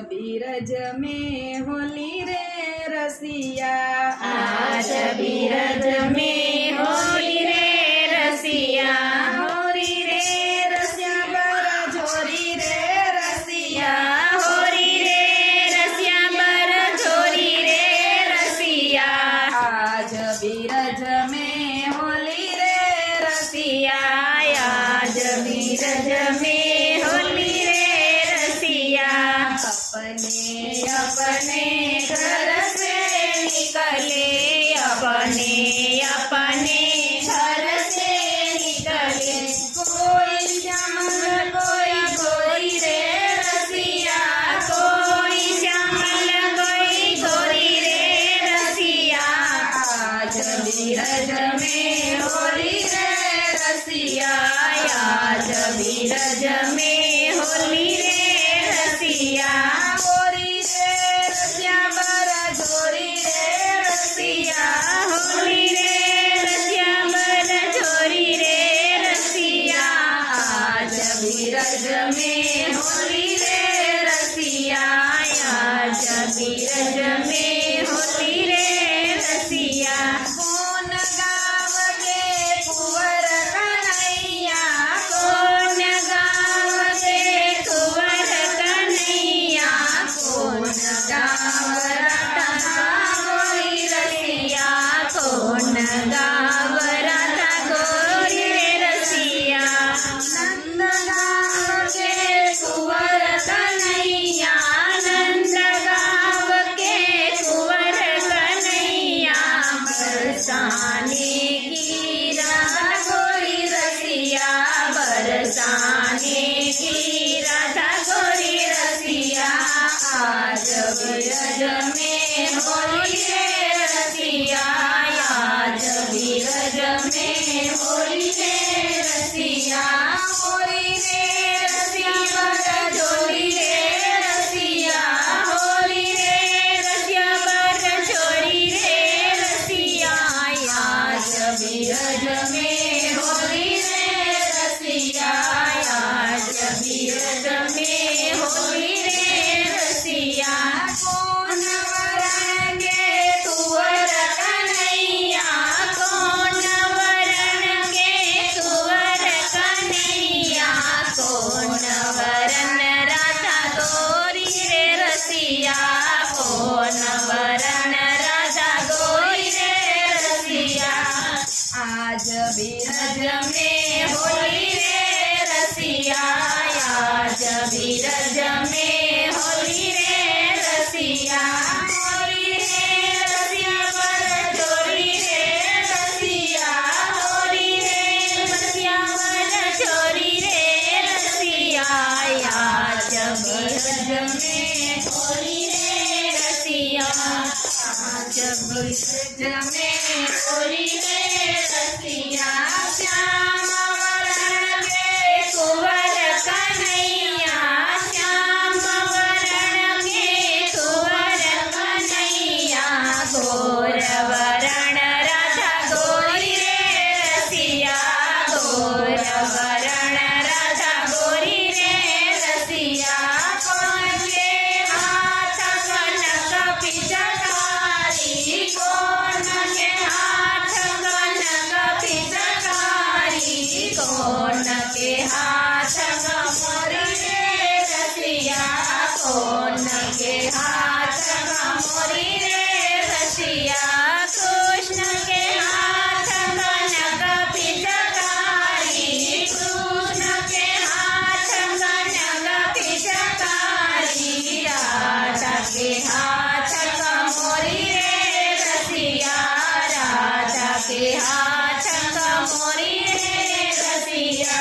बीरज में होली रे रसिया, आज बीरज में होली रे रसिया, होली रे रसिया बर झोरी रे रसिया, होली रे रसिया बर झोरी रे रसिया, आज बीरज में होली रे रसिया, आज बीरज में होली रे रसिया, अपने अपने घर से निकले, अपने अपने घर से निकले, कोई श्यामल कोई गोरी रे रसिया, कोई श्यामल कोई गोरी रे रसिया, आज बीरज में होली रे रसिया, आज बीरज में होली रे रसिया, गोरी रे रसिया बर झोरी रे रसिया, होली रे रसिया बर झोरी रे रसिया, आज बीरज में होली रे रसिया, आज बीरज में होली रे रसिया, कौन गाँव के कुंवर कन्हैया, कौन गाँव के कुंवर कन्हैया, कौन गाँव रटा गोरी रसिया, कौन गाँव राधा गोरी रे रसिया, नंद गाँव के कुंवर कन्हैया, नंद गाँव के कुंवर कन्हैया, बरसाने की राधा गोरी रसिया, बरसाने की राधा गोरी रसिया, आज बीरज में होली रे रसिया, आज बीरज में होली रे रसिया, होली रे रसिया बर झोली रे रसिया, होली रे रसिया बर झोली रे रसिया, आज बीरज में होली रे रसिया, आज बीरज में होली रे रसिया, कौन वरण के कुंवर कन्हैया, कौन वरण के कुंवर कन्हैया, कौन वरण राधा गोरी रे रसिया, कौन वरण राधा गोरी रे रसिया, आज बीरज में होली रे रसिया, आज बीरज में होली रे रसिया, होली रे रसिया बर झोरी रे रसिया, होली रे रसिया बर झोरी रे रसिया, आज बीरज में होली रे रसिया, आज बीरज में होली रे रसिया, श्याम वरण के कुंवर कन्हैया, श्याम वरण के कुंवर कन्हैया, गोर वरण राधा गोरी रे रसिया, गोर वरण राधा गोरी रे रसिया, कौन के हाथ कनक पिचकारी, कौन के हाथ कनक पिचकारी, कौन के हाथ कमरी रे रसिया, कौन के हाथ कमरी रे रसिया, कृष्ण के हाथ कनक पिचकारी, कृष्ण के हाथ कनक पिचकारी, राधा के हाथ कमोरी रे रसिया, राधा के हाथ कमोरी रे रसिया,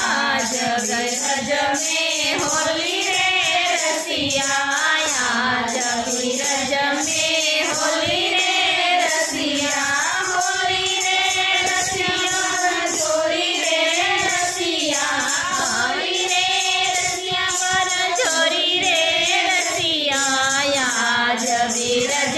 आज बीरज में होली रे रसिया, आज बीरज में होली रे रसिया, होली रे रसिया झोरी रे रसिया, होली रे रसिया बर झोरी रे रसिया, आज बीरज